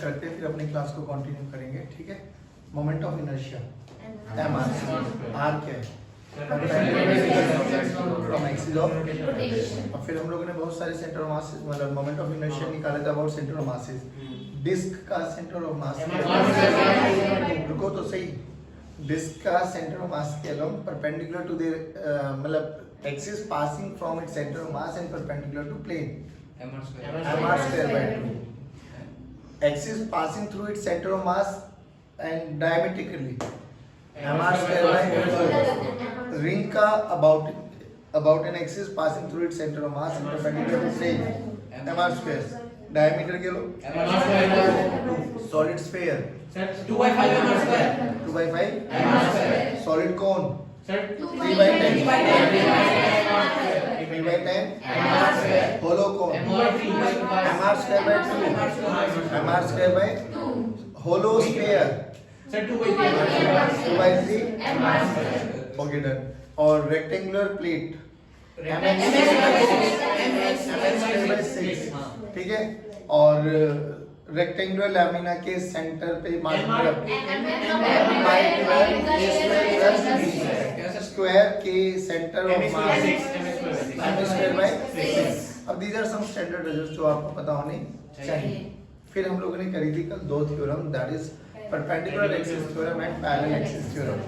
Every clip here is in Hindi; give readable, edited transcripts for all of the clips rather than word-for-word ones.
करते हैं, फिर अपनी क्लास को कंटिन्यू करेंगे, ठीक है। Moment of inertia M R क्या है, फ्रॉम एक्सिस ऑफ रोटेशन। और फिर हम लोगों ने बहुत सारे सेंटर ऑफ मास मतलब मोमेंट ऑफ इनर्शिया निकाला था about centre of masses. Disc का सेंटर ऑफ मास, रुको तो सही, डिस्क का सेंटर ऑफ मास के अलोंग परपेंडिकुलर टू द मतलब axis passing from its centre of mass and perpendicular to plane mr square by 2, axis passing through its center of mass and diametrically mr square by 2, ring का about an axis passing through its center of mass and perpendicular to plane mr square, diameter के लो mr square, solid sphere sir 2/5 mr square 2/5 mr square, solid cone sir 3/10 3/10 mr square, hollow cone mr square by 2 mr square by 2, hollow sphere sir 2/3 2/3 mr square, okay done। और rectangular plate mx square by 6, ठीक है। और रेक्टेंगुलर लैमिना के सेंटर पे स्क्वायर के centre of mass m square by 6। अब these are some standard results जो आपको पता होने चाहिए। फिर हम लोगों ने करी थी कल दो theorem, that is perpendicular axis theorem and parallel axis theorem.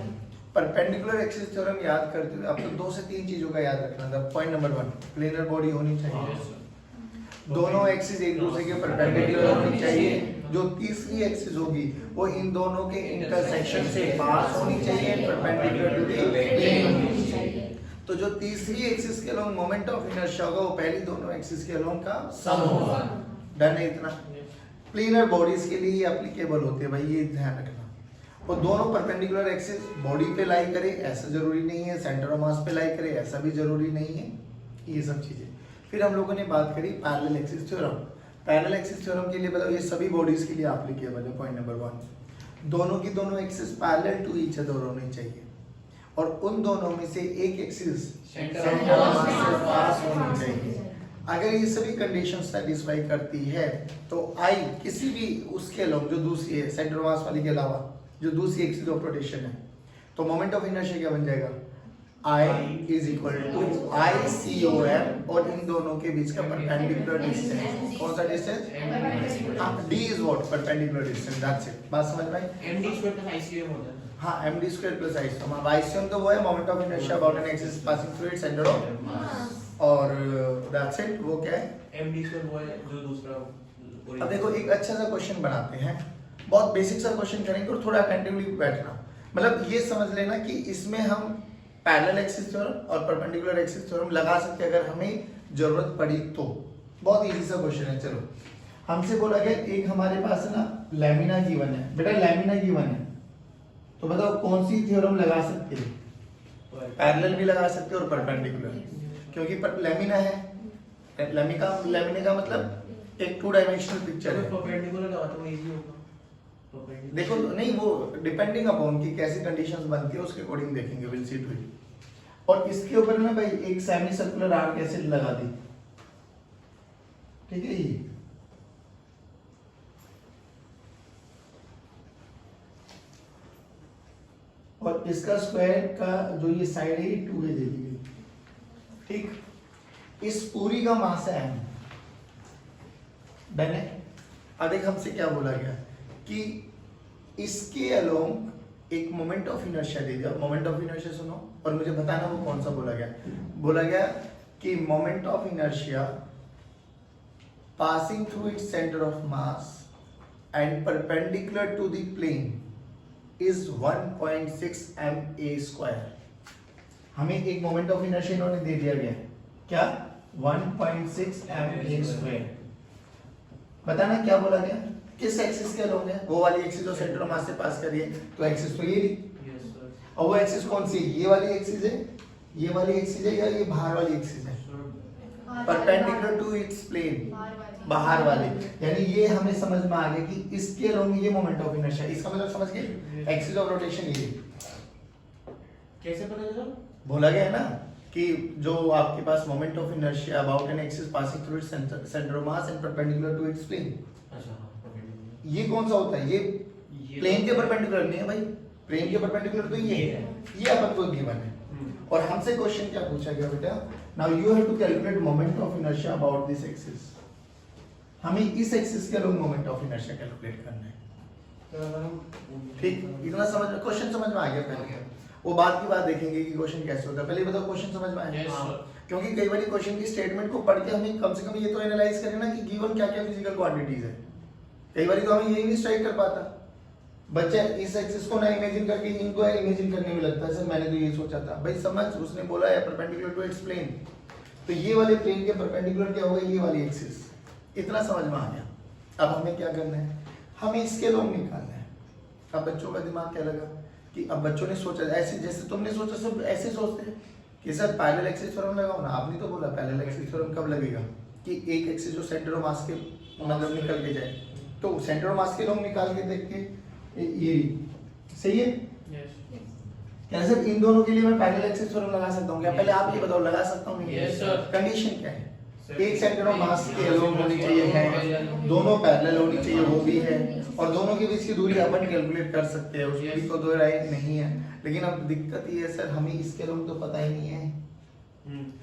Perpendicular axis theorem याद करते हुए आपको 2 से 3 चीजों का याद रखना था। पॉइंट नंबर 1, प्लेनर बॉडी होनी चाहिए, दोनों एक्सिस एक दूसरे के परपेंडिकुलर होनी चाहिए, जो तीसरी एक्सिस होगी वो इन दोनों के इंटरसेक्शन से पास होनी चाहिए, परपेंडिकुलर टू द प्लेन होनी चाहिए। तो जो तीसरी एक्सिस के अलोंग मोमेंट ऑफ इनर्शिया होगा वो पहली दोनों एक्सिस के अलोंग का सम होगा। डन है इतना। प्लेनर बॉडीज के लिए एप्लीकेबल होते हैं भाई, ये ध्यान रखना। वो दोनों परपेंडिकुलर एक्सिस बॉडी पे लाई करे ऐसा जरूरी नहीं है, सेंटर ऑफ मास पे लाई करे ऐसा भी जरूरी नहीं है, ये सब चीजें। फिर हम लोगों ने बात करी parallel axis theorem. Parallel axis theorem के लिए बताओ ये सभी बॉडीज के लिए एप्लीकेबल है। पॉइंट नंबर 1, दोनों की दोनों axis parallel to each other होनी चाहिए और उन दोनों में से एक एक्सिस सेंटर ऑफ मास से पास होनी चाहिए। अगर ये सभी कंडीशन सेटिस्फाई करती है तो आई किसी भी उसके अलोंग जो दूसरी है सेंटर ऑफ मास वाली के अलावा जो दूसरी एक्सिस ऑफ रोटेशन है, तो मोमेंट ऑफ इनर्शिया क्या बन जाएगा, I is equal to ICOM और इन दोनों के बीच का परपेंडिकुलर डिस्टेंस कौन सा distance, D is what, perpendicular distance, that's it। बात समझ में आई? md square plus ICM होता है। हाँ, md square plus ICOM। अब ICOM तो वो है moment of inertia about an axis passing through its centre of, और that's it। वो क्या है, md square वो है जो दूसरा। अब देखो एक अच्छा सा क्वेश्चन बनाते हैं, बहुत बेसिक सा क्वेश्चन करेंगे और थोड़ा अटेंटिवली बैठना। मतलब ये समझ लेना कि इसमें हम पैरेलल एक्सिस थ्योरम और परपेंडिकुलर एक्सिस थ्योरम लगा सकते हैं अगर हमें जरूरत पड़ी तो। बहुत इजी सा क्वेश्चन है। चलो, हमसे बोला गया एक हमारे पास है ना लैमिना गिवन है, बेटा लैमिना गिवन है, तो बताओ कौन सी थ्योरम लगा सकते हैं, पैरेलल भी लगा सकते हैं और परपेंडिकुलर, क्योंकि लैमिना है, लैमिना का मतलब एक 2 डायमेंशनल पिक्चर है। परपेंडिकुलर लगा तो इजी होगा। देखो नहीं, वो डिपेंडिंग अपॉन की कैसी कंडीशंस बनती है उसके अकॉर्डिंग देखेंगे, विल सी टू इट। और इसके ऊपर ना भाई एक सेमी सर्कुलर आर्क ऐसे लगा दी, ठीक है ये, और इसका स्क्वायर का जो ये साइड है ये 2 दे दी गई, ठीक। इस पूरी का मास है m, डन है। अब देख हमसे क्या बोला गया कि इसके अलोंग एक मोमेंट ऑफ इनर्शिया दे दिया। मोमेंट ऑफ इनर्शिया सुनो और मुझे बताना वो कौन सा बोला गया। बोला गया कि moment of inertia passing through its centre of mass and perpendicular to the plane is 1.6 ma²। हमें एक मोमेंट ऑफ इनर्शिया इन्होंने दे दिया गया, क्या, 1.6 ma²। बताना क्या बोला गया, किस एक्सिस के अलोंग है, वो वाली एक्सिस जो सेंटर ऑफ मास से पास कर रही है, तो एक्सिस तो ये रही, और वो एक्सिस कौन सी, ये वाली एक्सिस है, ये वाली एक्सिस है या ये बाहर वाली एक्सिस है, परपेंडिकुलर टू इट्स प्लेन, बाहर वाले, यानी ये हमें समझ में आ गया कि इसके अलोंग ये मोमेंट ऑफ इनर्शिया, इसका मतलब समझ गए, एक्सिस ऑफ रोटेशन ये कैसे पता चला, बोला गया है ना कि जो आपके पास moment of inertia about an axis passing through its centre of mass and perpendicular to its plane, ये कौन सा होता है? ये प्लेन के परपेंडिकुलर नहीं है भाई, प्लेन के परपेंडिकुलर तो ये है, ये अपन को गिवन है। और हमसे क्वेश्चन क्या पूछा गया बेटा? Now you have to calculate moment of inertia about this axis. हमें इस एक्सिस के along moment of inertia calculate करना है। ठीक, इतना समझ में, क्वेश्चन समझ में आ गया? पहले वो बात की बात देखेंगे कि क्वेश्चन कैसे होता है, पहले बताओ क्वेश्चन समझ में आया? क्योंकि कई बार क्वेश्चन की स्टेटमेंट को पढ़ के हमें कम से कम ये तो एनालाइज करें ना कि गिवन क्या क्या फिजिकल क्वांटिटीज है। कई बार तो हमें यही नहीं स्ट्राइक कर पाता। बच्चा इस एक्सिस को ना इमेजिन करके इनको इमेजिन करने में लगता है सर मैंने तो ये सोचा था। भाई समझ, उसने बोला है परपेंडिकुलर टू इट्स प्लेन, तो ये वाले प्लेन के परपेंडिकुलर क्या होगा? ये वाली एक्सिस। इतना समझ में आ गया। अब हमें क्या करना है? हमें इसके लोग निकालना है। अब बच्चों का दिमाग क्या लगा कि अब बच्चों ने सोचा ऐसे, जैसे तुमने सोचा सब ऐसे सोचते हैं कि सर पैरेलल एक्सिस थ्योरम लगाओ ना। आपने तो बोला पैरेलल एक्सिस थ्योरम कब लगेगा कि एक एक्सिस जो सेंटर ऑफ मास के मतलब निकल के जाए, तो सेंटर ऑफ मास के लोग निकाल के देख के ये सही है। क्या सर इन दोनों के लिए मैं पैरेलल एक्सिस थ्योरम लगा सकता हूँ क्या? पहले आप ये बताओ, लगा सकता हूँ? Yes sir. कंडीशन क्या है? एक सेंटर ऑफ मास के अलोंग होनी चाहिए है, दोनों पैरेलल होनी चाहिए, वो भी है, और दोनों के बीच की दूरी अपन कैलकुलेट कर सकते हैं, उसकी तो दो राय नहीं है। लेकिन अब दिक्कत ये है सर, हमें इसके अलोंग तो पता ही नहीं है।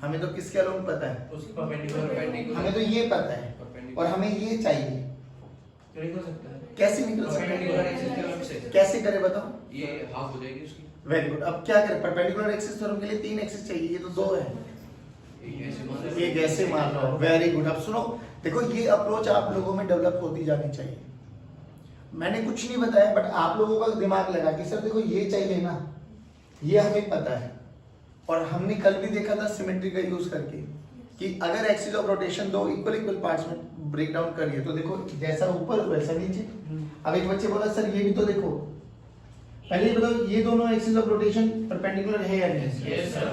हमें तो किसके अलोंग पता है? उसके परपेंडिकुलर। हमें तो ये पता है और हमें ये चाहिए। निकल सकता है? कैसे निकल सकता परपेंडिकुलर है? एक्सिस थ्योरम से कैसे करे बताओ? ये हाफ हो जाएगी उसकी। Very good. अब क्या करें? परपेंडिकुलर एक्सिस थ्योरम के लिए 3 एक्सिस चाहिए, ये तो 2 है। एक ऐसे मान लो। Very good. अब सुनो, देखो ये अप्रोच आप लोगों में डेवलप होती जानी चाहिए। मैंने कुछ नहीं बताया, बट आप लोगों का दिमाग लगा कि सर देखो ये चाहिए ना, ये हमें पता है। और हमने कल भी देखा था सिमेट्री का यूज करके कि अगर एक्सिस ऑफ रोटेशन दो इक्वल पार्ट्स में ब्रेक डाउन करिए तो देखो जैसा ऊपर वैसा नीचे। अब एक बच्चे बोला सर ये भी तो देखो, पहले ये बताओ ये दोनों एक्सिस ऑफ रोटेशन परपेंडिकुलर है या नहीं? Yes sir.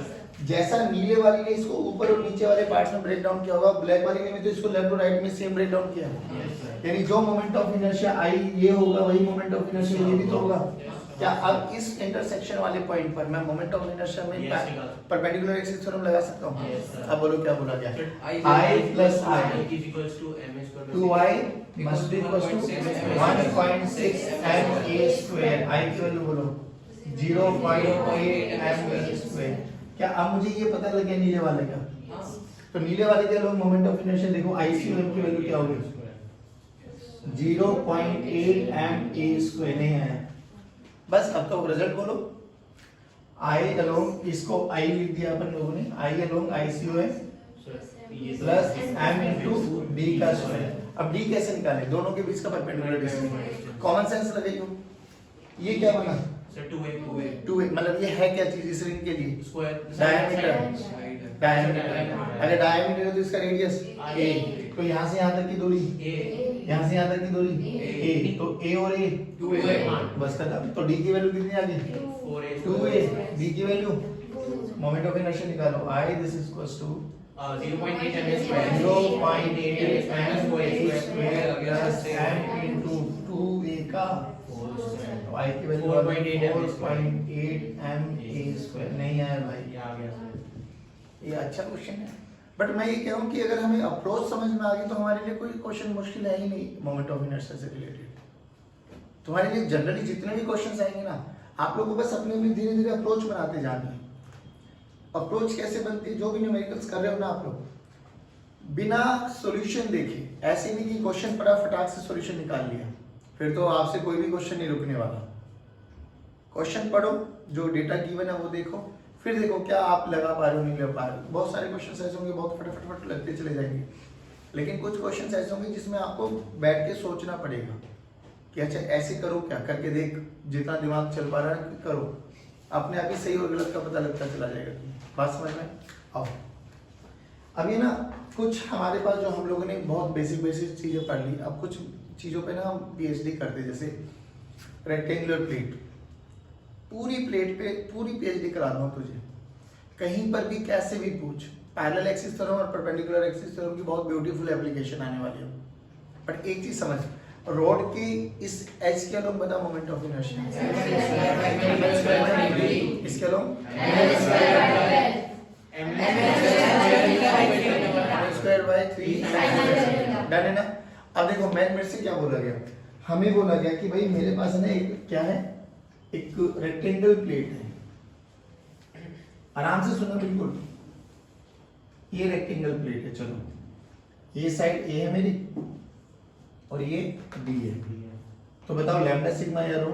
जैसा नीले वाली ने इसको ऊपर और नीचे वाले पार्ट्स में ब्रेक डाउन किया होगा, ब्लैक वाली ने भी तो इसको लेफ्ट और राइट में सेम ब्रेक डाउन किया है। यानी जो मोमेंट ऑफ इनर्शिया आई ये होगा, वही मोमेंट ऑफ इनर्शिया ये भी तो होगा। क्या अब इस इंटरसेक्शन वाले पॉइंट पर मैं मोमेंट ऑफ इनर्शिया में परपेंडिकुलर एक्सिस थ्योरम लगा सकता हूं? अब बोलो क्या बोला गया? I plus I is equals to m square 2I must be equals to 1.6 ma square। I की वैल्यू बोलो 0.8 ma square। क्या अब मुझे ये पता लग गया नीले वाले का? तो नीले वाले के लोग मोमेंट ऑफ इनर्शिया देखो ICM की वैल्यू क्या होगी? 0.8 ma square नहीं आया। बस अब तो रिजल्ट बोलो। I अलोंग, इसको I लिख दिया अपन लोगों ने, I along ICOM plus m into d का स्क्वायर। अब d कैसे निकालें? दोनों के बीच का परपेंडिकुलर डिस्टेंस। कॉमन सेंस लगाइयो। ये क्या बना? सर 2a 2a मतलब ये है क्या चीज इस रिंग के लिए? Square diameter. डायमीटर अगर डायमीटर है तो इसका रेडियस a, तो यहाँ से यहाँ तक की दूरी a, यहाँ से यहाँ तक की दूरी a, तो a और a 2a बस खत्म। तो d की वैल्यू कितनी आ गई? 4a 2a। d की वैल्यू मोमेंट ऑफ इनर्शिया निकालो। I this is equals to 0.8 m square 0.8 m square plus m into 2a का तो I की वैल्यू 4.8 m square नहीं आया भाई। ये आ गया सर। ये अच्छा क्वेश्चन है, बट मैं ये कह रहा हूँ कि अगर हमें अप्रोच समझ में आ गई तो हमारे लिए कोई क्वेश्चन मुश्किल है ही नहीं मोमेंट ऑफ इनर्शिया से रिलेटेड। तुम्हारे लिए जनरली जितने भी क्वेश्चंस आएंगे ना, आप लोगों को बस अपने अपने धीरे धीरे अप्रोच बनाते जाना है। अप्रोच कैसे बनती है? जो भी न्यूमेरिकल्स कर रहे हो ना आप लोग, बिना सॉल्यूशन देखे, ऐसे नहीं कि क्वेश्चन पढ़ा फटाक से सॉल्यूशन निकाल लिया, फिर तो आपसे कोई भी क्वेश्चन नहीं रुकने वाला। क्वेश्चन पढ़ो, जो डेटा गिवन है वो देखो, फिर देखो क्या आप लगा पा रहे हो नहीं लगा पा रहे हो। बहुत सारे क्वेश्चन ऐसे होंगे बहुत फटाफट लगते चले जाएंगे, लेकिन कुछ क्वेश्चन ऐसे होंगे जिसमें आपको बैठ के सोचना पड़ेगा कि अच्छा ऐसे करो क्या, करके देख, जितना दिमाग चल पा रहा है करो, अपने आप ही सही और गलत का पता लगता चला जाएगा। बात समझ में आओ। अब ये ना कुछ हमारे पास जो हम लोगों ने बहुत बेसिक चीजें पढ़ ली, अब कुछ चीजों पे ना हम पीएचडी करते, जैसे रेक्टेंगुलर प्लेट, पूरी प्लेट पे पूरी पीएचडी करा दूं तुझे, कहीं पर भी कैसे भी पूछ। पैरेलल एक्सिस थ्योरम और परपेंडिकुलर एक्सिस थ्योरम की बहुत ब्यूटीफुल एप्लीकेशन आने वाली है। बट एक चीज समझ, रोड की इस एच के अलोंग बता मोमेंट ऑफ इनर्शिया, इसके अलोंग स्क्वायर बाय 3 डन है ना। अब देखो मैं मेरे से क्या बोला गया हमें बोला गया कि भाई मेरे पास है ना एक क्या है, एक रेक्टेंगल प्लेट है। आराम से सुनो बिल्कुल, ये रेक्टेंगल प्लेट है। चलो ये साइड ए है मेरी और ये बी है। तो बताओ लैम्डा सिग्मा या रो?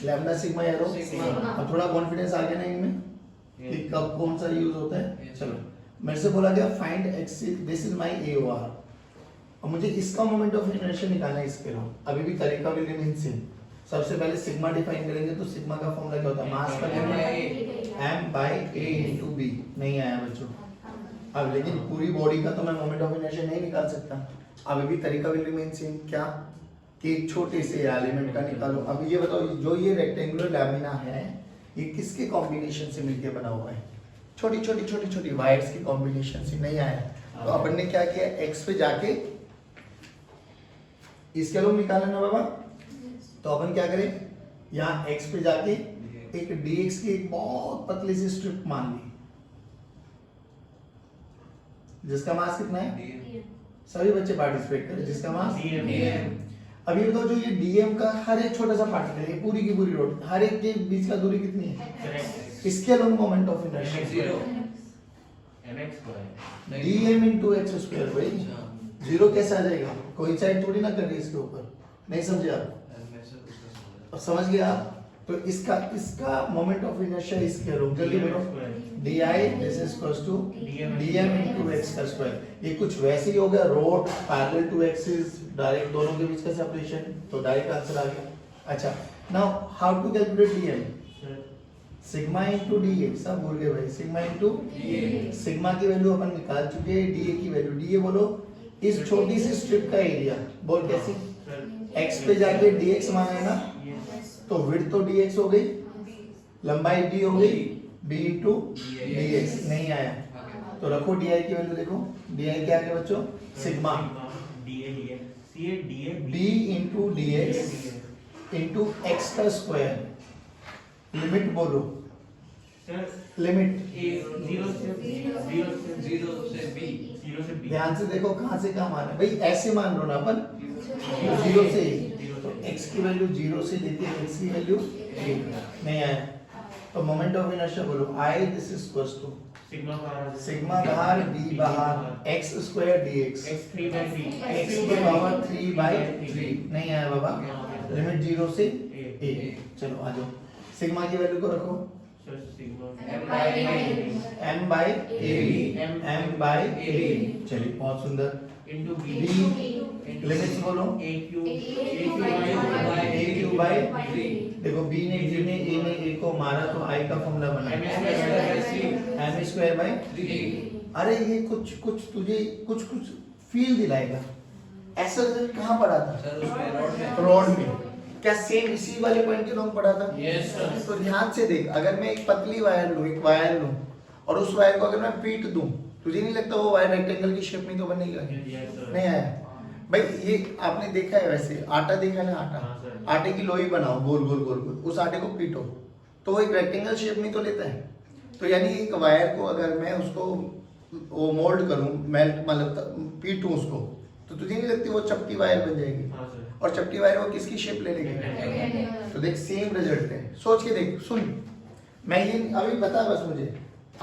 लैम्डा सिग्मा या रो? और थोड़ा कॉन्फिडेंस आ गया ना इनमें कि कब कौन सा यूज होता है। चलो मेरे से बोला गया find axis, this is my AOR, और मुझे इसका मोमेंट ऑफ इनर्शिया निकालना है इसके लिए। अभी भी तरीका भी रिमेन सेम। सबसे पहले सिग्मा डिफाइन करेंगे, तो सिग्मा का फॉर्मूला क्या होता है? मास पर m by a into b। नहीं आया बच्चों। अब लेकिन पूरी बॉडी का तो मैं मोमेंट ऑफ इनर्शिया नहीं निकाल सकता। अभी भी तरीका भी रिमेन सेम। क्या कि एक छोटे से एलिमेंट का निकालो। अब ये बताओ, जो ये रेक्टेंगुलर लैमिना है ये किसके कॉम्बिनेशन से मिलके बना हुआ है? छोटी छोटी छोटी छोटी वायर्स की कॉम्बिनेशन से। नहीं आया तो अपन ने क्या किया, एक्स पे जाके इसके लोग निकालना ना बाबा। तो अपन क्या करें, यहाँ एक्स पे जाके एक dx की एक बहुत पतली सी स्ट्रिप मान ली, जिसका मास कितना है? सभी बच्चे पार्टिसिपेट करें। जिसका मास अभी बताओ, जो ये dm का हर एक छोटा सा पार्टिकल है, पूरी की पूरी रोड, हर एक के बीच का दूरी कितनी है? इसके along moment of inertia dm into x square. भाई जीरो कैसे आ जाएगा? कोई साइड थोड़ी ना कर रही इसके ऊपर। नहीं समझे आप? अब समझ गया आप? तो इसका मोमेंट ऑफ इनर्शिया इसके अलोंग, जल्दी बोलो। di this is equals to dm into x का स्क्वायर। ये कुछ वैसे ही हो गया, rod parallel to axis, direct दोनों के बीच का सेपरेशन। तो डायरेक्ट आंसर आ गया। अच्छा, now how to calculate dm? Sigma into dA। सब भूल गए भाई, सिग्मा इंटू सिग्मा की वैल्यू अपन निकाल चुके हैं, dA की वैल्यू। dA बोलो इस छोटी सी स्ट्रिप का एरिया। बोल कैसे? x पे जाके dx माना है ना, तो विड्थ तो dx हो गई, लंबाई d हो गई, b इंटू dx। नहीं आया तो रखो di की वैल्यू। देखो di क्या है बच्चों? Sigma b into dx into x का स्क्वायर। लिमिट बोलो, लिमिट ध्यान से देखो कहां से कहां माना भाई। ऐसे मान लो ना अपन, जीरो से। तो x की वैल्यू जीरो से लेते हैं, x की वैल्यू नहीं आया तो मोमेंट ऑफ इनर्शिया बोलो I this is equals to sigma बाहर b बाहर x स्क्वायर dx x की पावर 3/3। नहीं आया बाबा, लिमिट जीरो से a। चलो आ जाओ, सिग्मा की वैल्यू को रखो m by a। चलिए बहुत सुंदर। b लिमिट्स बोलो a by 3। देखो b ने d ने a ने a को मारा तो I का फॉर्मूला बना m स्क्वायर बाय 3। अरे ये कुछ तुझे कुछ फील दिलाएगा। ऐसा रिजल्ट कहाँ पढ़ा था? रॉड में। क्या सेम इसी वाले पॉइंट के लोग पढ़ा था? yes, तो ध्यान से देख, अगर मैं एक पतली वायर लूं, एक वायर लूं और उस वायर को अगर मैं पीट दूं, तुझे नहीं लगता वो वायर रेक्टेंगल की शेप में तो बनेगी? नहीं आया भाई। ये आपने देखा है, वैसे आटा देखा है ना, आटा, आटे की लोई बनाओ गोल गोल गोल गोल, उस आटे को पीटो तो वो एक रेक्टेंगल शेप में तो लेता है। तो यानी एक वायर को अगर मैं उसको वो मोल्ड करूं, मेल्ट मतलब पीटूं उसको, तो तुझे नहीं लगती वो चपटी वायर बन जाएगी? और चपटी वायर वो किसकी शेप ले लेगी? तो देख सेम रिजल्ट है। सोच के देख, सुन, मैं ये अभी बता बस मुझे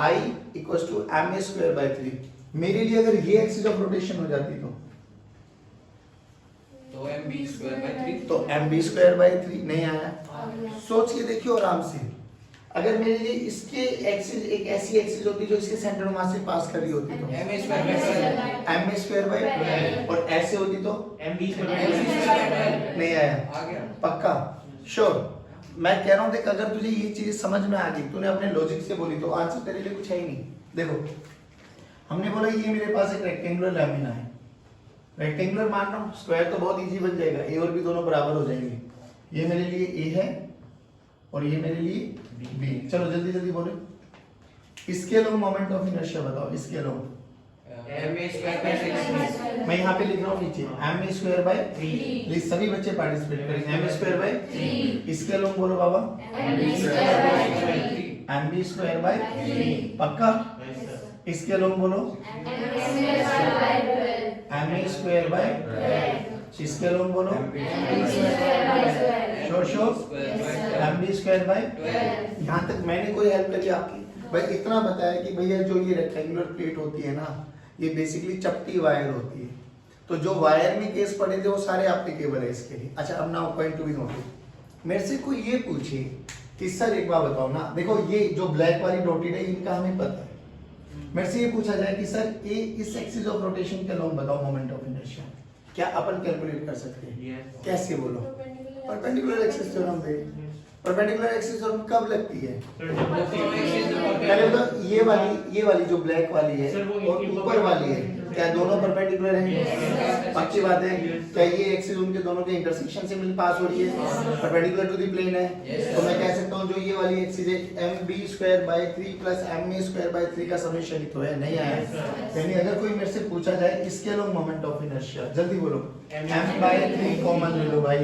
I equals to m square by 3। मेरे लिए अगर ये एक्सिस ऑफ रोटेशन हो जाती तो mb स्क्वायर बाय 3। तो mb स्क्वायर बाय 3 नहीं आया। सोच के देखियो आराम से, अगर मेरे लिए इसके एक्सिस एक ऐसी एक्सिस होती जो इसके सेंटर ऑफ मास से पास कर रही होती तो m स्क्वायर बाय, और ऐसे होती तो mb स्क्वायर नहीं आया। पक्का श्योर? मैं कह रहा हूँ देख, अगर तुझे ये चीज समझ में आ गई, तूने अपने लॉजिक से बोली, तो आंसर तेरे लिए कुछ है ही नहीं। देखो हमने बोला ये मेरे पास एक रेक्टेंगुलर लैमिना है, रेक्टेंगुलर मान रहा हूँ, स्क्वायर तो बहुत इजी बन जाएगा, ए और बी दोनों बराबर हो जाएंगे। ये मेरे लिए ए है और ये मेरे लिए बी। चलो जल्दी जल्दी बोलो, इसके अलोंग मोमेंट ऑफ इनर्शिया बताओ। इसके अलोंग मैं यहाँ पे लिख रहा हूँ नीचे m स्क्वायर बाय 3। प्लीज सभी बच्चे पार्टिसिपेट करेंगे। m स्क्वायर बाय 3 इसके अलोंग बोलो बाबा mb स्क्वायर बाय 3। पक्का? इसके अलोंग बोलो m स्क्वायर बाय 12। इसके लोग बोलो sure sure mb square by 12। यहाँ तक मैंने कोई हेल्प करी आपकी? भाई इतना बताया कि भैया जो ये रेक्टेंगुलर प्लेट होती है ना, ये बेसिकली चपटी वायर होती है, तो जो वायर में केस पड़े थे वो सारे एप्लीकेबल है इसके लिए। अच्छा अब now point to be noted. मेरे से कोई ये पूछे कि सर एक बार बताओ ना, देखो ये जो ब्लैक वाली डॉटेड है इनका हमें पता है। मेरे से ये पूछा जाए कि सर ए इस एक्सिस ऑफ रोटेशन के लॉन्ग बताओ मोमेंट ऑफ इनर्शिया, क्या अपन कैलकुलेट कर सकते हैं? Yes. कैसे बोलो? परपेंडिकुलर एक्सिस थ्योरम पे। परपेंडिकुलर एक्सिस थ्योरम कब लगती है? पहले तो ये वाली जो ब्लैक वाली है सर, वो और इनकी ऊपर वाली है, क्या दोनों परपेंडिकुलर हैं? Yes. पक्की बात है। क्या ये एक्सिस उनके दोनों के इंटरसेक्शन से मिल पास हो रही है? परपेंडिकुलर टू द प्लेन है। तो मैं कह सकता हूँ जो ये वाली एक्सिस है mb square by 3 plus ma square by 3 का समेशन ही तो है, नहीं आया। यानी अगर कोई मेरे से पूछा जाए इसके लोग मोमेंट ऑफ इनर्शिया, जल्दी बोलो m बाय 3 कॉमन ले लो भाई, a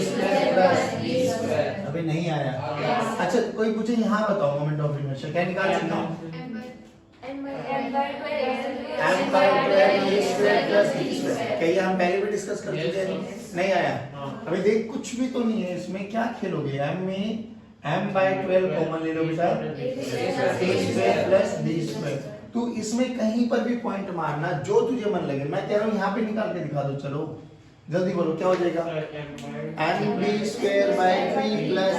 square plus b square. अभी नहीं आया। अच्छा कोई पूछे यहाँ बताओ मोमेंट ऑफ इनर्शिया, क्या निकाल सकता हूँ? m by 12 a square plus b square. क्या ये हम पहले भी डिस्कस कर चुके हैं? नहीं आया। अभी देख कुछ भी तो नहीं है इसमें, क्या खेलोगे? m में m बाय 12 कॉमन ले लो बेटा, a square plus b square. तू इसमें कहीं पर भी पॉइंट मारना जो तुझे मन लगे। मैं कह रहा हूँ यहाँ पे निकाल के दिखा दो, चलो जल्दी बोलो क्या हो जाएगा? mb square by 3 plus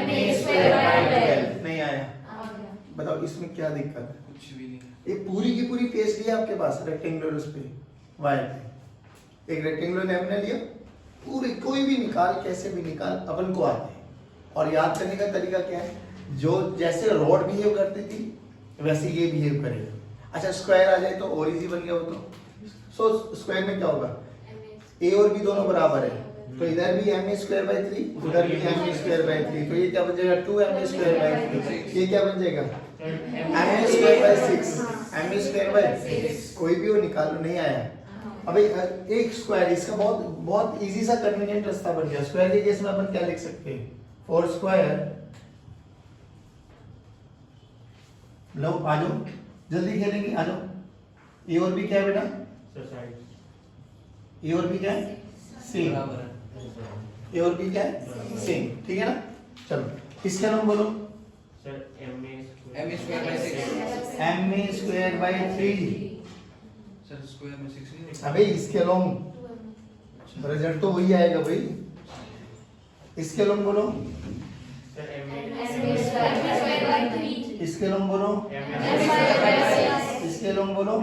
ma square by 12। नहीं आया। बताओ इसमें क्या दिक्कत है? कुछ भी नहीं। ये पूरी की पूरी पेज लिया आपके पास रेक्टेंगुलर, उस पे वायर पे एक रेक्टेंगुलर ने हमने लिया, पूरी कोई भी निकाल, कैसे भी निकाल, अपन को आते हैं। और याद करने का तरीका क्या है? जो जैसे रॉड बिहेव करती थी वैसे ये बिहेव करेगा। अच्छा स्क्वायर आ जाए तो और इजी बन गया वो तो। सो स्क्वायर में क्या होगा? a और b दोनों बराबर है, तो इधर भी ma स्क्वायर बाय 3, उधर भी ma स्क्वायर बाय 3, तो ये क्या बन जाएगा? 2ma square by 3। ये क्या बन जाएगा? ma square by 6, ma square by 6। कोई भी वो निकालो, नहीं आया। अबे एक स्क्वायर, इसका बहुत बहुत इजी सा कन्वीनियंट रास्ता बन गया। स्क्वायर के केस में अपन क्या लिख सकते हैं? 4 स्क्वायर। लो आ जाओ जल्दी खेलेंगे, आ जाओ। ए और बी क्या है बेटा? ए और बी क्या है? सेम। ए और बी क्या है? सेम, ठीक है ना? चलो इसका नाम बोलो। m square by 6। ma square by 3। Sir square में 6 नहीं। अबे इसके लॉन्ग रिजल्ट तो वही आएगा भाई। इसके लॉन्ग बोलो। इसके लॉन्ग बोलो। इसके लॉन्ग बोलो।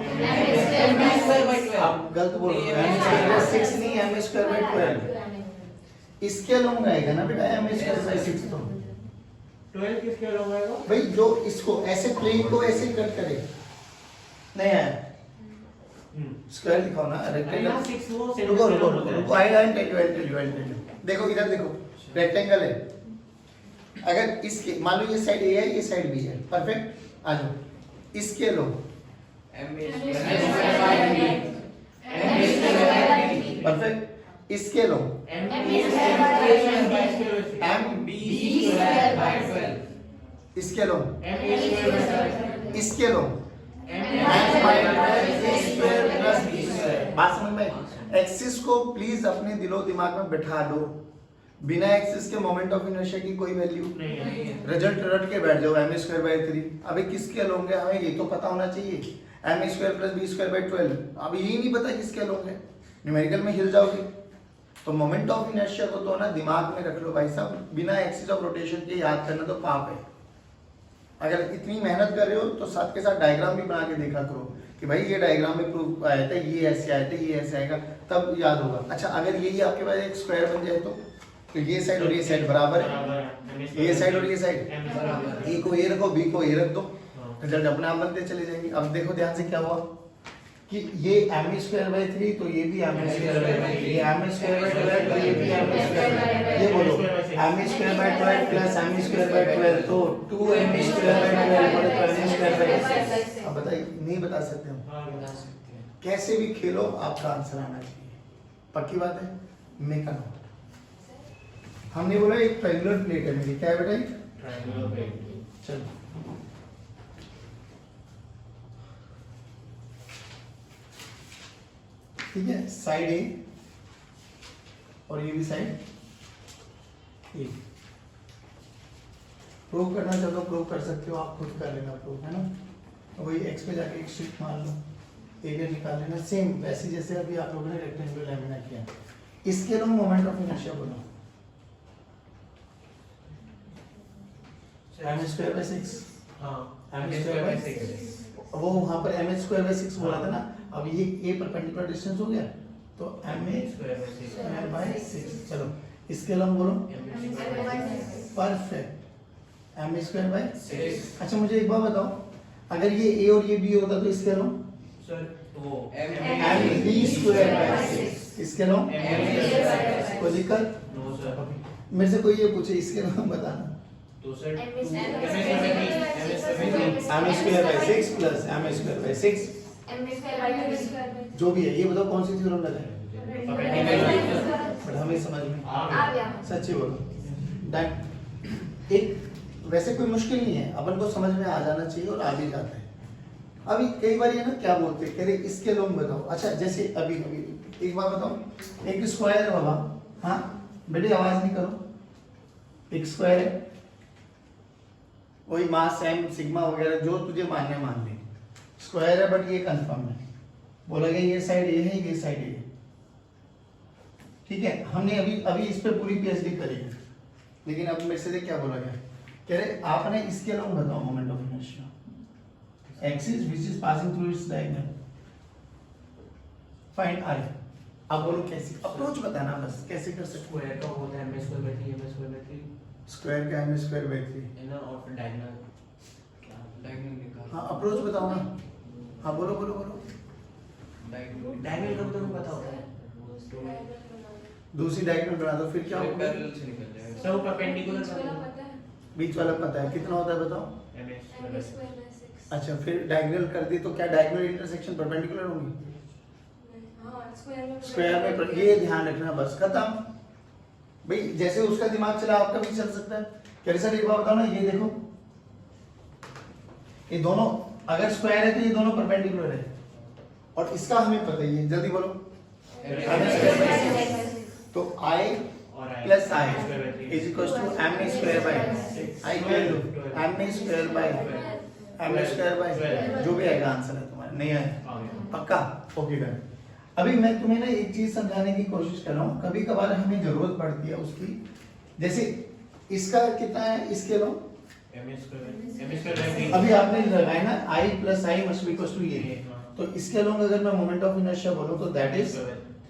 आप गलत बोल रहे हो। m स्क्वायर बाय 6 नहीं, m स्क्वायर बाय 12। इसके लॉन्ग आएगा ना बेटा m स्क्वायर बाय 6 तो। 12 किसके लॉन्ग आएगा? भाई जो इसको ऐसे प्लेन को ऐसे कट करे, नहीं आया। स्क्वायर दिखाओ ना रेक्टेंगल। रुको रुको रुको रुको, आई टेल यू। देखो इधर देखो, रेक्टेंगल है। अगर इसके मान लो ये साइड ए है, ये साइड बी है, परफेक्ट। आ जाओ इसके लो परफेक्ट। इसके लो इसके लो इसके लो बात समझ में? एक्सिस को प्लीज अपने दिलो दिमाग में बिठा दो। बिना एक्सिस के मोमेंट ऑफ इनर्शिया की कोई वैल्यू नहीं। रिजल्ट रट के बैठ जाओ m स्क्वायर बाय 3। अभी किसके लोग हैं हमें ये तो पता होना चाहिए। m square plus b square by 12। अब यही नहीं पता किसके लोग हैं, न्यूमेरिकल में हिल जाओगे। तो मोमेंट ऑफ इनर्शिया को तो ना दिमाग में रख लो भाई साहब, बिना एक्सिस ऑफ रोटेशन के याद करना तो पाप है। अगर इतनी मेहनत कर रहे हो तो साथ के साथ डायग्राम भी बना के देखा करो कि भाई ये डायग्राम में प्रूफ आया था, ये ऐसे आया था, ये ऐसे आएगा, तब याद होगा। अच्छा अगर यही आपके पास एक स्क्वायर बन जाए तो ये साइड और ये साइड बराबर है, ये साइड और ये साइड, ए को ए रखो, बी को ए रख दो, रिजल्ट अपने आप बनते चले जाएंगे। अब देखो ध्यान से क्या हुआ कि ये m स्क्वायर बाय 3 तो ये भी m स्क्वायर बाय 3, ये m स्क्वायर बाय 12 तो ये भी m स्क्वायर। ये बोलो m square bye 12 plus m square bye 12 तो 2m स्क्वायर बाय 12 बोले तो m स्क्वायर बाय। अब बताइए, नहीं बता सकते हम? बता सकते हैं। कैसे भी खेलो आपका आंसर आना चाहिए, पक्की बात है। Make a note. हमने बोला एक ट्रायंगुलर प्लेट है मेरी, क्या है बेटा? Triangular plate. चलो ठीक है, साइड ए और ये भी साइड ए। प्रूव करना चाहो तो प्रूव कर सकते हो, आप खुद कर लेना प्रूव, है ना। तो वही एक्स पे जाके एक शीट मान लो, एरिया निकाल लेना, सेम वैसे जैसे अभी आप लोगों ने रेक्टेंगुलर लैमिना किया। इसके अलावा मोमेंट ऑफ इनर्शिया बोलो, एम स्क्वायर बाय 6। हाँ एम स्क्वायर बाय 6, वो वहां पर एम स्क्वायर बाय 6 बोला था ना। अब ये ए परपेंडिकुलर डिस्टेंस हो गया, तो एम स्क्वायर बाय 6। चलो इसके अलावा बोलो, परफेक्ट, एम स्क्वायर बाय 6। अच्छा मुझे एक बात बताओ, अगर ये ए और ये बी होता तो इसके अलावा सर वो एम बी स्क्वायर बाय 6। इसके अलावा कोई दिक्कत? No sir. मेरे से कोई ये पूछे इसके अलावा बताना। तो sir M square by 6 plus M square by 6 जो भी है, ये बताओ कौन सी थ्योरम लगाए? बट हमें समझ में आ गया। सच्ची बोलो, दैट एक वैसे कोई मुश्किल नहीं है, अपन को समझ में आ जाना चाहिए और आ भी जाता है। अभी कई बार ये ना क्या बोलते हैं, कह रहे इसके लोग बताओ। अच्छा जैसे अभी अभी एक बार बताओ, एक स्क्वायर है बाबा, हाँ बेटे आवाज नहीं करो, एक स्क्वायर है, वही मास एम सिग्मा वगैरह जो तुझे मानने मान ले, स्क्वायर है बट ये कंफर्म है, बोला गया ये साइड ए है, ये साइड ए है, ठीक है। हमने अभी इस पे पूरी पीएचडी करी है, लेकिन अब मेरे से क्या बोला गया, कह रहे आपने इसके अलावा बताओ moment of inertia, axis which is passing through its diagonal, find I. अब बोलो कैसे, अप्रोच बताना बस, कैसे कर सकते हो। स्क्वायर का होता है m square by 3 m square by 3 square का एम स्क्वायर बाय 3, है ना, और फिर डायगोनल क्या डायगोनल निकाल। हाँ अप्रोच बताओ ना, हाँ बोलो बोलो बोलो। डायगोनल का तो पता होता है, दूसरी डायगोनल बना दो, फिर क्या होगा? पैरेलल से निकल जाएगा। सब परपेंडिकुलर बीच वाला पता है, कितना होता है बताओ? m square by 6। अच्छा फिर डायगोनल कर दी तो क्या डायगोनल इंटरसेक्शन परपेंडिकुलर होंगी? स्क्वायर में ये ध्यान रखना, बस खत्म भाई। जैसे उसका दिमाग चला आपका भी चल सकता है। कह रहे सर एक बार बताओ ना, ये देखो ये दोनों अगर स्क्वायर है तो ये दोनों परपेंडिकुलर है, और इसका हमें पता ही है, जल्दी बोलो। तो I plus I is equal to M square by I M square by M square by जो भी आएगा आंसर है तुम्हारा, नहीं आएगा पक्का? Okay done. अभी मैं तुम्हें ना एक चीज समझाने की कोशिश कर रहा हूँ, कभी कभार हमें जरूरत पड़ती है उसकी। जैसे इसका कितना है, इसके लो m स्क्वायर अभी आपने लगाया ना I plus I must be equal to ये, तो इसके अलोंग अगर मैं मोमेंट ऑफ इनर्शिया बोलूं तो that is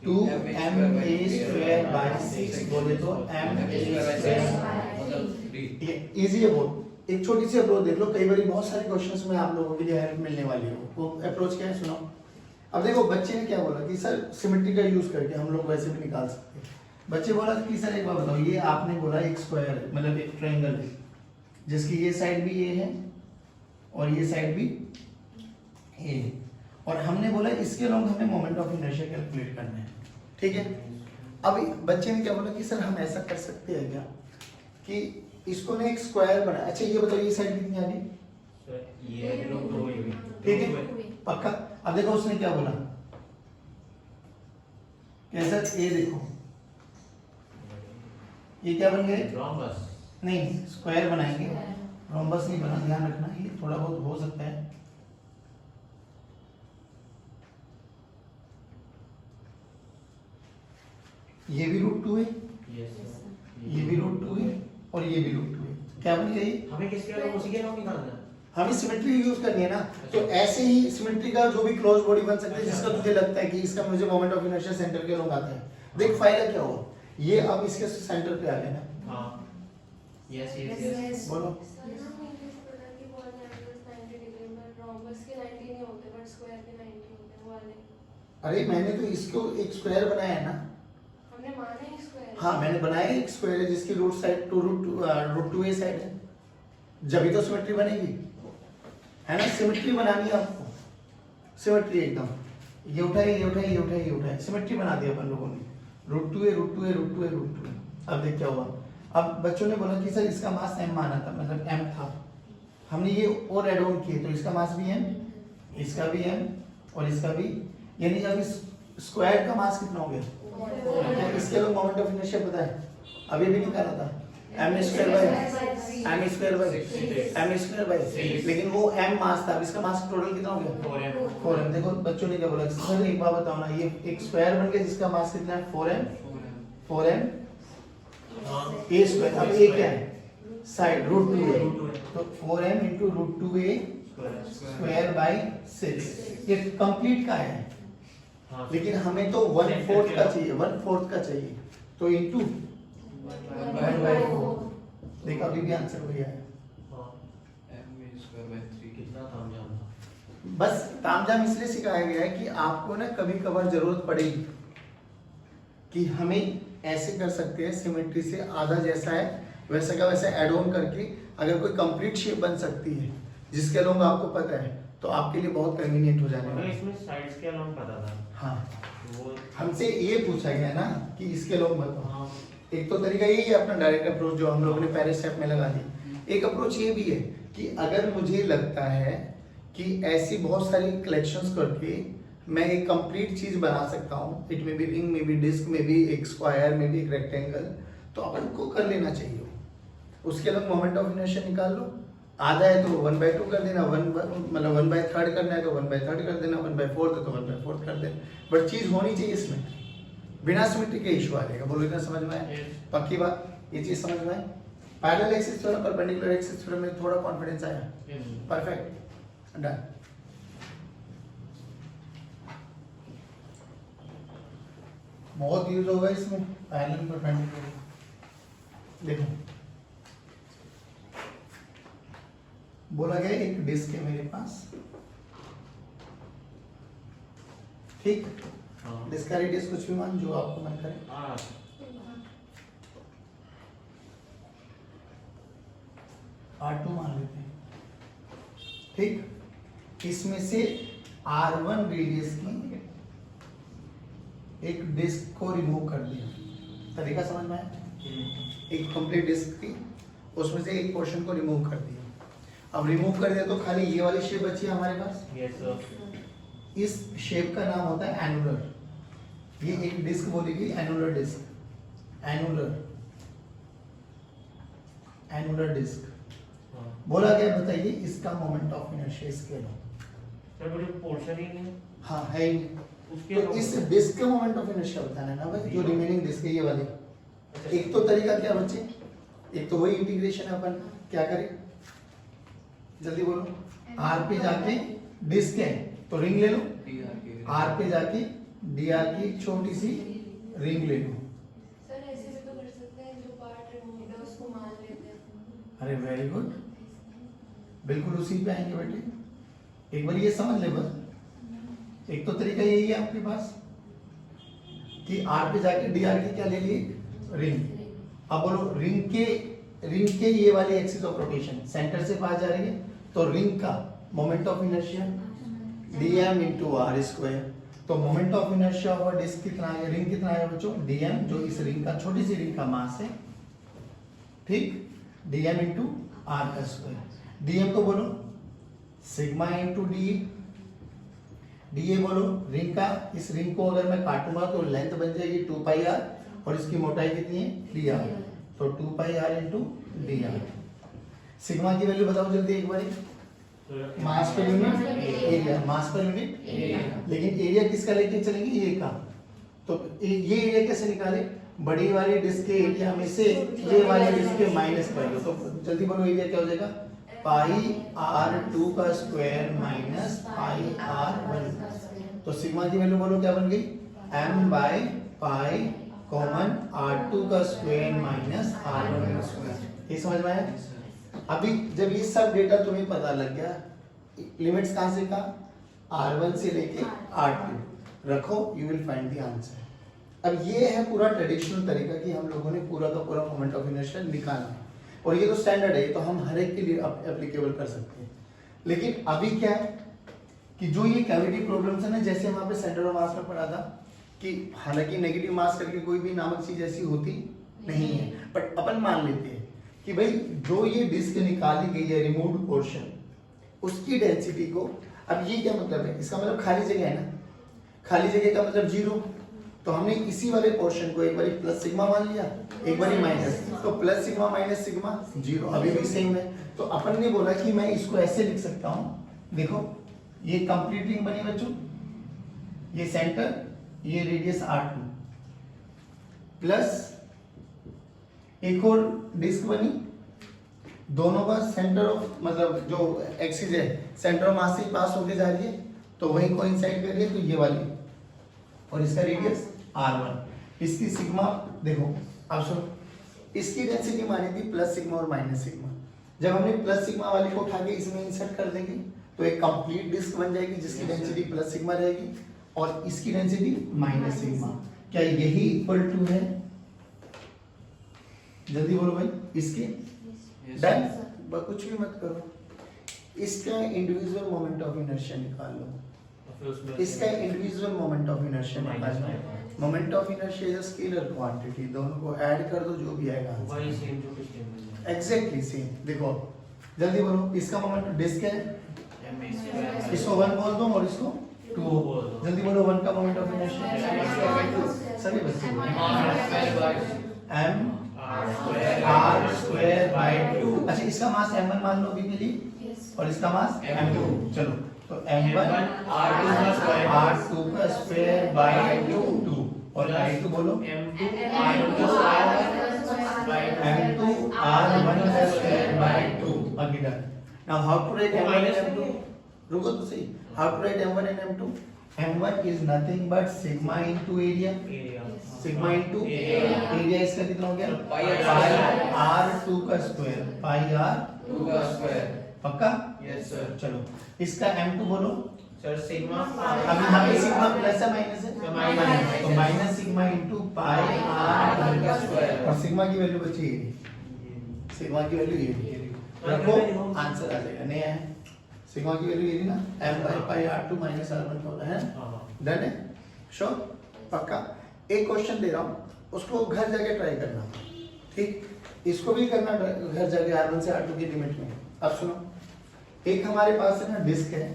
2m a square by 6 बोले तो m a स्क्वायर, ये इजी है बहुत। एक छोटी सी अप्रोच देख लो, कई बार बहुत सारे क्वेश्चंस में आप लोगों के लिए हेल्प मिलने वाली है। वो अप्रोच क्या है सुनो। अब देखो बच्चे ने क्या बोला कि सर सिमेट्री का यूज करके हम लोग वैसे भी निकाल सकते हैं। बच्चे बोला कि सर एक बार बताओ, ये आपने बोला एक स्क्वायर है, मतलब एक ट्रायंगल है जिसकी ये साइड भी ये है और ये साइड भी ये है, और हमने बोला इसके अलोंग हमें मोमेंट ऑफ इनर्शिया कैलकुलेट करना है, ठीक है। अभी बच्चे ने क्या बोला कि सर हम ऐसा कर सकते हैं क्या कि इसको ना एक स्क्वायर बना। अच्छा ये बताओ ये साइड कितनी आ गई? ये लोग दो ये भी ठीक है पक्का। अब देखो उसने क्या बोला, कैसा ये देखो ये क्या बन गए? रोम्बस नहीं स्क्वायर बनाएंगे, रोम्बस नहीं बना, ध्यान रखना ये थोड़ा बहुत हो सकता है। ये भी √2 है, ये भी √2 है और ये भी √2 है, क्या बन गई? हमें किसके अलावा उसी के नाम निकालना है, हमें सिमेट्री यूज करनी है ना। तो ऐसे ही सिमेट्री का जो भी क्लोज बॉडी बन सकता है जिसका तुझे लगता है कि इसका मुझे मोमेंट ऑफ इनर्शिया सेंटर के लोग आते हैं। देख फायदा क्या हुआ, ये अब इसके सेंटर पे आ गया ना। हां यस यस यस बोलो अरे मैंने तो इसको एक स्क्वायर बनाया है ना। हमने माना है स्क्वायर। हाँ मैंने बनाया एक स्क्वायर है जिसकी रूट साइड √2 ए साइड है, जब ही तो सिमेट्री बनेगी, है ना। सिमेट्री बनानी है आपको, सिमेट्री एकदम ये उठाए ये उठाए ये उठाए ये उठाए, सिमेट्री बना दी अपन लोगों ने। √2 है √2 है √2 है √2 है। अब देख क्या हुआ, अब बच्चों ने बोला कि सर इसका मास m माना था, मतलब m था, हमने ये और ऐड ऑन किए तो इसका मास भी m, इसका भी m और इसका भी, यानी जब इस स्क्वायर का मास कितना हो गया? तो इसके लोग मोमेंट ऑफ इनर्शिया पता है, अभी भी निकाला था m स्क्वायर बाई, लेकिन वो m मास था, अब इसका मास टोटल कितना हो गया? 4m। देखो बच्चों ने क्या बोला, सर एक बार बताओ ना, ये एक स्क्वायर बन गया जिसका मास कितना है? 4m a square. अब a क्या है? साइड √2a, तो 4m into √2a square by 6। ये कंप्लीट का है, लेकिन हमें तो 1/4 का चाहिए, 1/4 का चाहिए, तो इंटू 1/4। देखो अभी भी आंसर वही आया। बस तामझाम इसलिए सिखाया गया है कि आपको ना कभी कभार जरूरत पड़ेगी कि हमें ऐसे कर सकते हैं, सिमेट्री से आधा जैसा है वैसा का वैसा ऐड ऑन करके अगर कोई कंप्लीट शेप बन सकती है जिसके लोग आपको पता है तो आपके लिए बहुत कन्वीनियंट हो जाने वाला है। इसमें साइड्स के अलावा पता था। हाँ, वो हमसे ये पूछा गया ना कि इसके लोग बताओ। एक तो तरीका यही है अपना डायरेक्ट अप्रोच जो हम लोगों ने पहले स्टेप में लगा दी। एक अप्रोच ये भी है कि अगर मुझे लगता है कि ऐसी बहुत सारी कलेक्शंस करके मैं एक कंप्लीट चीज बना सकता हूँ, इट में बी रिंग, में बी डिस्क, में बी एक स्क्वायर, में बी एक रेक्टेंगल, तो अपन को कर लेना चाहिए। उसके अलग मोमेंट ऑफ इनर्शिया निकाल लो, आधा है तो 1/2 कर देना, मतलब 1/3 करना है तो 1/3 कर देना, 1/4 है तो 1/4 कर देना, बट चीज होनी चाहिए इसमें, बिना सिमेट्री के इशू आ जाएगा। बोलो इतना समझ में आए? पक्की बात, ये चीज समझ में आए? Parallel axis theorem, perpendicular axis theorem में थोड़ा कॉन्फिडेंस आया? Perfect, done. बहुत यूज होगा इसमें पैरेलल परपेंडिकुलर। देखो बोला गया एक डिस्क है मेरे पास, ठीक, डिस्क का रेडियस कुछ भी मान जो आपको मन करे, R2 मान लेते हैं, ठीक। इसमें से R1 रेडियस की एक डिस्क को रिमूव कर दिया, तरीका समझ में आया? एक कंप्लीट डिस्क थी, उसमें से एक पोर्शन को रिमूव कर दिया। अब रिमूव कर दिया तो खाली ये वाली शेप बची है हमारे पास। Yes sir. इस शेप का नाम होता है एनुलर। ये एक डिस्क बोलेगी एनुलर डिस्क, एनुलर डिस्क। बोला गया बताइए इसका मोमेंट ऑफ इनर्शिया स्केल हो। सर वो पोर्शन ही नहीं। हाँ है ही। तो इस डिस्क का मोमेंट ऑफ इनर्शिया बताना है ना भाई, जो रिमेनिंग डिस्क है ये वाली। एक तो तरीका क्या बच्चे, एक तो वही इंटीग्रेशन है, अपन क्या करें जल्दी बोलो। आर पे जाके डिस्क है तो रिंग ले लो, आर पे जाके डीआर की छोटी सी रिंग ले लो। सर ऐसे भी तो कर सकते हैं, जो पार्ट रिमूव है उसको मान लेते हैं। अरे वेरी गुड, बिल्कुल उसी पे आएंगे बेटे, एक बार ये समझ ले बस। एक तो तरीका यही है आपके पास कि आर पे जाके डीआर की क्या ले लिए, रिंग। अब बोलो रिंग के ये वाली एक्सिस ऑफ रोटेशन सेंटर से पास जा रही है, तो रिंग का moment of inertia dm into r square. तो moment of inertia of disc कितना है, रिंग कितना है बच्चों, dm, जो इस रिंग का, छोटी सी रिंग का मास है, ठीक, dm into r का स्क्वायर। dm को बोलो सिग्मा into da बोलो रिंग का, इस रिंग को अगर मैं काटूंगा तो लेंथ बन जाएगी 2πr और इसकी मोटाई कितनी है 3r, तो 2πr into dr। सिग्मा की वैल्यू बताओ जल्दी एक बार, मास पर यूनिट एरिया, मास पर यूनिट एरिया, लेकिन एरिया किसका लेके चलेंगे, ये का। तो ये एरिया कैसे निकाले, बड़ी वाली डिस्क के एरिया में से ये वाली डिस्क के माइनस कर लो, तो जल्दी बोलो एरिया क्या हो जाएगा, पाई r2 का स्क्वायर माइनस पाई r1। तो सिग्मा की वैल्यू बोलो क्या बन गई, m by pi common r2 का स्क्वायर माइनस r1 का स्क्वायर। ये समझ में आया? अभी जब ये सब डेटा तुम्हें पता लग गया, लिमिट्स कहां से का, r1 से लेके r2 रखो, you will find the answer. अब ये है पूरा ट्रेडिशनल तरीका कि हम लोगों ने पूरा का पूरा मोमेंट ऑफ इनर्शिया निकाला है, और ये तो स्टैंडर्ड है, तो हम हर एक के लिए एप्लीकेबल कर सकते हैं। लेकिन अभी क्या है कि जो ये कैविटी प्रॉब्लम्स है ना, जैसे हम वहाँ पे सेंटर ऑफ मास में पढ़ा था कि हालांकि नेगेटिव मास करके कोई भी नामक चीज ऐसी होती नहीं है, बट अपन मान लेते हैं कि भाई जो ये डिस्क निकाली गई है रिमूव्ड पोर्शन, उसकी डेंसिटी को, अब ये क्या मतलब है, इसका मतलब खाली जगह है ना, खाली जगह का मतलब 0, तो हमने इसी वाले पोर्शन को एक बार प्लस सिग्मा मान लिया, एक बार माइनस, तो प्लस सिग्मा माइनस सिग्मा 0 अभी भी सेम है। तो अपन ने बोला कि मैं इसको ऐसे लिख सकता हूँ, देखो ये कंप्लीट रिंग बनी बच्चों, ये सेंटर, ये रेडियस R2 प्लस एक और डिस्क बनी, दोनों का सेंटर ऑफ मतलब जो एक्सिस है सेंटर ऑफ मास से पास होके जा रही है, तो वही कोइंसाइड कर रही है, तो ये वाली, और इसका रेडियस R1। इसकी सिग्मा देखो, अब सुनो, इसकी डेंसिटी मानी थी प्लस सिग्मा और माइनस सिग्मा। जब हमने प्लस सिग्मा वाली को उठा के इसमें इंसर्ट कर देंगे तो एक कंप्लीट डिस्क बन जाएगी जिसकी डेंसिटी प्लस सिग्मा रहेगी और इसकी डेंसिटी माइनस सिग्मा। क्या यही इक्वल टू है? जल्दी बोलो भाई, इसके डन, कुछ भी मत करो। इसका इंडिविजुअल मोमेंट ऑफ इनर्शिया निकाल लो, इसका इंडिविजुअल मोमेंट ऑफ इनर्शिया निकाल लो। Moment of inertia is a scalar quantity, दोनों को ऐड कर दो जो भी आएगा वही सेम जो पिछले में है। Exactly same. देखो जल्दी बोलो, इसका मोमेंट डिस्क है, इसको 1 बोल दो और इसको 2 बोल दो। जल्दी बोलो 1 का मोमेंट ऑफ इनर्शिया, सभी बच्चे m r स्क्वायर बाय 2। अच्छा इसका मास m1 मान लो अभी के लिए, और इसका मास m2। चलो तो m1 r2 का स्क्वायर बाय 2 और i2 बोलो m2 r1 का स्क्वायर बाय 2। अभी done. Now how to write m1 and m2? रुको तो सही, how to write m1 and m2? m1 is nothing but sigma into area, sigma into area. इसका कितना हो गया? पाई r2 का स्क्वायर, पाई r2 का स्क्वायर। पक्का? Yes sir. चलो इसका m2 बोलो सर सिग्मा, अभी यहाँ पे सिग्मा प्लस है माइनस है, माइनस, तो माइनस सिग्मा इनटू पाई r1 का स्क्वायर, और सिग्मा की वैल्यू बची ये, सिग्मा की वैल्यू ये रखो, आंसर आ जाएगा। नहीं है सिग्मा की वैल्यू ये ना, m by pi r2 minus r1 होता है। डन है? श्योर? पक्का? एक क्वेश्चन दे रहा हूँ, उसको घर जाके ट्राई करना, ठीक? इसको भी करना घर जाके R1 से R2 की लिमिट में। अब सुनो, एक हमारे पास है ना डिस्क है,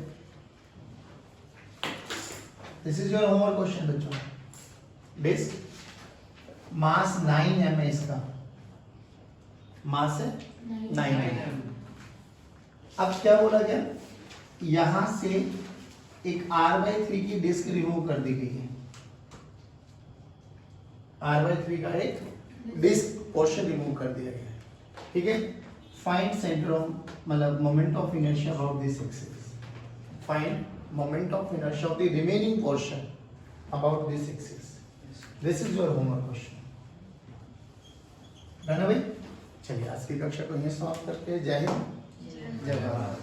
this is your homework question बच्चों। डिस्क मास 9m है, इसका मास है 9m। अब क्या बोला गया, यहां से एक r/3 की डिस्क रिमूव कर दी गई है, r/3 का एक डिस्क पोर्शन रिमूव कर दिया गया है, ठीक है? फाइंड सेंटर ऑफ मतलब moment of inertia about this axis, find moment of inertia of the remaining portion about this axis. This is your homework question. Done है भाई? चलिए आज की कक्षा को यहीं समाप्त करते हैं। जय हिंद, जय भारत।